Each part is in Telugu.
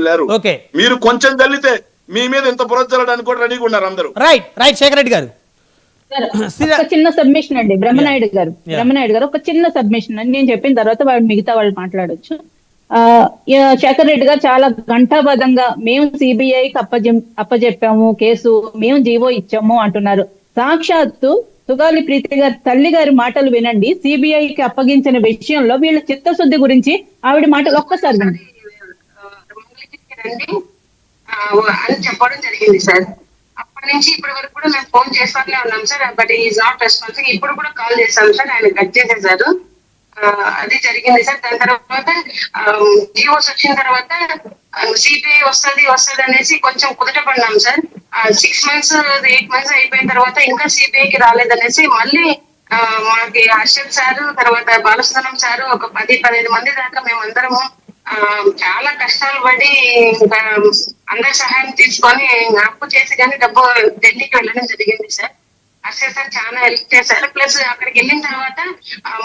లేరు. మీరు కొంచెం చల్లితే మీ మీద ఇంత బురద చల్లడానికి కూడా రెడీగా ఉన్నారు అందరూ. రైట్ రైట్ శేఖర్ రెడ్డి గారు ఒక చిన్న సబ్మిషన్ అండి. బ్రహ్మనాయుడు గారు ఒక చిన్న సబ్మిషన్ అండి. నేను చెప్పిన తర్వాత వాడు మిగతా వాళ్ళు మాట్లాడొచ్చు. శేఖర్ రెడ్డి గారు చాలా ఘంటాబద్ధంగా మేము సిబిఐకి అప్పజెప్పాము కేసు, మేము జీవో ఇచ్చాము అంటున్నారు. సాక్షాత్తు సుగాలి ప్రీతి గారి తల్లి గారి మాటలు వినండి. సిబిఐకి అప్పగించిన విషయంలో వీళ్ళ చిత్తశుద్ధి గురించి ఆవిడ మాటలు ఒక్కసారి వినండి అని చెప్పడం జరిగింది సార్. అప్పటి నుంచి ఇప్పటి వరకు కూడా మేము ఫోన్ చేస్తానే ఉన్నాం సార్, బట్ ఈజ్ నాట్ రెస్పాన్సింగ్. ఇప్పుడు కూడా కాల్ చేస్తాం సార్, ఆయన కట్ చేసేసారు. అది జరిగింది సార్. దాని తర్వాత జియోస్ వచ్చిన తర్వాత సిపిఐ వస్తుంది అనేసి కొంచెం కుదటపడినాం సార్. 6 months 8 months అయిపోయిన తర్వాత ఇంకా సిపిఐకి రాలేదనేసి మళ్ళీ మనకి హర్షద్ సారు, తర్వాత బాలసుందరం సారు, ఒక 10-15 మంది దాకా మేమందరము చాలా కష్టాలు పడి అందరి సహాయం తీసుకొని అప్పు చేసి కానీ డబ్బు ఢిల్లీకి వెళ్ళడం జరిగింది సార్. హర్షద్ సార్ చాలా హెల్ప్ చేశారు. ప్లస్ అక్కడికి వెళ్ళిన తర్వాత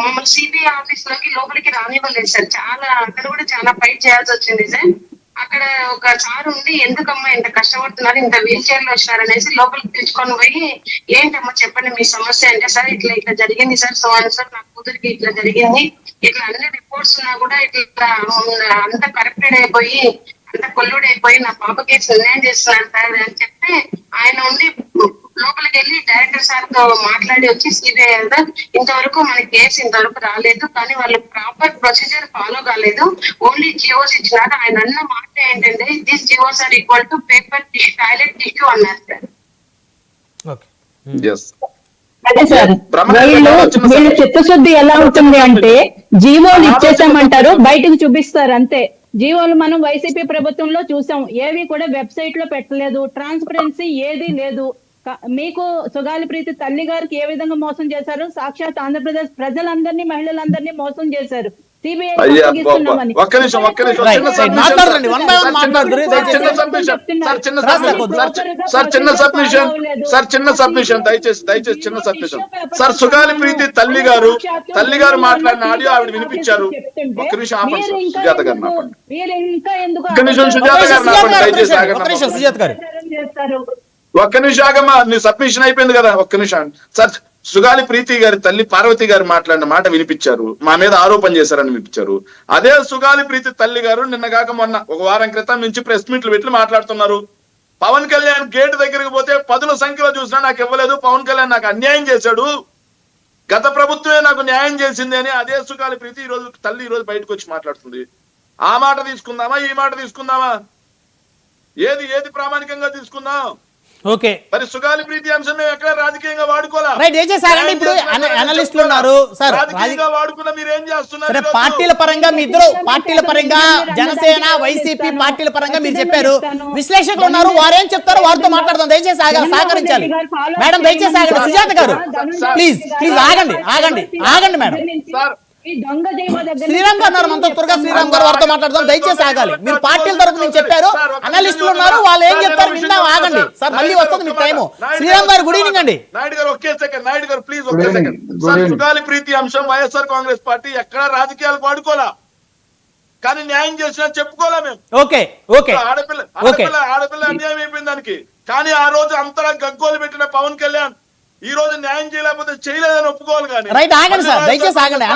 మమ్మల్ని సిబిఐ ఆఫీస్ లోపలికి రానివ్వలేదు సార్. చాలా అక్కడ కూడా చాలా ఫైట్ చేయాల్సి వచ్చింది సార్. అక్కడ ఒక సార్ ఉండి ఎందుకమ్మా ఇంత కష్టపడుతున్నారు, ఇంత వీల్ చైర్ లో వచ్చినారు అనేసి లోపలికి తెచ్చుకొని పోయి ఏంటమ్మా చెప్పండి మీ సమస్య అంటే, సార్ ఇట్లా జరిగింది సార్, సో అని సార్ నా కూతురికి ఇట్లా జరిగింది, ఇట్లా అన్ని రిపోర్ట్స్ ఉన్నా కూడా ఇట్లా అంత కరెక్టెడ్ అయిపోయి అంత కొల్లుడైపోయి నా పాప కేసు నిర్ణయం చేస్తున్నారు సార్ అని చెప్తే ఆయన ఉండి లోపలికి వెళ్ళి డైరెక్టర్ సార్ తో మాట్లాడి వచ్చి సిబిఐ ఇంతవరకు మన కేసు ఇంతవరకు రాలేదు, కానీ వాళ్ళు ప్రాపర్ ప్రొసీజర్ ఫాలో కాలేదు, ఓన్లీ జియోస్ ఇచ్చినారు. ఆయన అన్న మాట ఏంటంటే this GOs are equal to paper toilet tissue అన్నారు సార్. అదే సార్, వీళ్ళ చిత్తశుద్ధి ఎలా ఉంటుంది అంటే జీవోలు ఇచ్చేసామంటారు, బయటకు చూపిస్తారు అంతే. జీవోలు మనం వైసీపీ ప్రభుత్వంలో చూసాం, ఏవి కూడా వెబ్సైట్ లో పెట్టలేదు, ట్రాన్స్పరెన్సీ ఏది లేదు. మీకు సుగాలి ప్రీతి తల్లి గారికి ఏ విధంగా మోసం చేశారు, సాక్షాత్ ఆంధ్రప్రదేశ్ ప్రజలందరినీ మహిళలందరినీ మోసం చేశారు. సుగాలి ప్రీతి తల్లి గారు మాట్లాడిన ఆడియో ఆవిడ వినిపించారు. ఒక్క నిమిషం ఆపండి సుజాత గారు, ఒక్క నిమిషం ఆగమ్మా, నీ సబ్మిషన్ అయిపోయింది కదా, ఒక్క నిమిషం. సార్ సుగాలి ప్రీతి గారి తల్లి పార్వతి గారు మాట్లాడిన మాట వినిపించారు, మా మీద ఆరోపణ చేశారని వినిపించారు. అదే సుగాలి ప్రీతి తల్లి గారు నిన్నగాక మొన్న ఒక వారం క్రితం నుంచి ప్రెస్ మీట్లు పెట్టి మాట్లాడుతున్నారు. పవన్ కళ్యాణ్ గేట్ దగ్గరికి పోతే 10ల సంఖ్యలో చూసినా నాకు ఇవ్వలేదు, పవన్ కళ్యాణ్ నాకు అన్యాయం చేశాడు, గత ప్రభుత్వమే నాకు న్యాయం చేసింది అని అదే సుగాలి ప్రీతి ఈ రోజు బయటకు వచ్చి మాట్లాడుతుంది. ఆ మాట తీసుకుందామా, ఈ మాట తీసుకుందామా, ఏది ప్రామాణికంగా తీసుకుందాం? ఓకే, మరి సుగాలి ప్రీతి అంశం మేము ఎక్కడ రాజకీయంగా వాడుకోవాలా? ఇప్పుడు అనలిస్టులు ఉన్నారు సార్, రాజకీయంగా వాడుకున్నా మీరు ఏం చేస్తున్నారు? పార్టీల పరంగా మీ ఇద్దరు పార్టీల పరంగా జనసేన వైసీపీ పార్టీల పరంగా మీరు చెప్పారు, విశ్లేషకులు ఉన్నారు, వారేం చెప్తారో వారితో మాట్లాడదాం. దయచేసి సహకరించాలి మేడం, దయచేసి ఆగండి. సుజాత గారు ప్లీజ్ ఆగండి మేడం. శ్రీరామ్ గారు ఉన్నారు మనతో, త్వరగా శ్రీరామ్ గారు వారితో మాట్లాడదాం. దయచేసి ఆగాలి. మీరు పార్టీల తరఫు నుంచి చెప్పారు, అనలిస్టులు ఉన్నారు, వాళ్ళు ఏం చెప్తారు విందాం. ఆగండి సార్, మళ్ళీ వస్తుంది మీకు టైము. శ్రీరామ్ గారు గుడ్ ఈవినింగ్ అండి. నాయుడు గారు ఒకే second, Naidu garu please okay second. Sir Sugali Preethi అంశం వైఎస్ఆర్ కాంగ్రెస్ పార్టీ ఎక్కడ రాజకీయాలు వాడుకోలా, కానీ న్యాయం చేసినా చెప్పుకోలే మేము. ఆడపిల్ల అన్యాయం అయిపోయింది దానికి, కానీ ఆ రోజు అంతలా గగ్గోలు పెట్టిన పవన్ కళ్యాణ్ ఈ రోజు న్యాయం చేయలేకపోతే చేయలేదని ఒప్పుకోవాలి. కానీ రైట్, ఆగండి సార్, దయచేసి ఆగండి.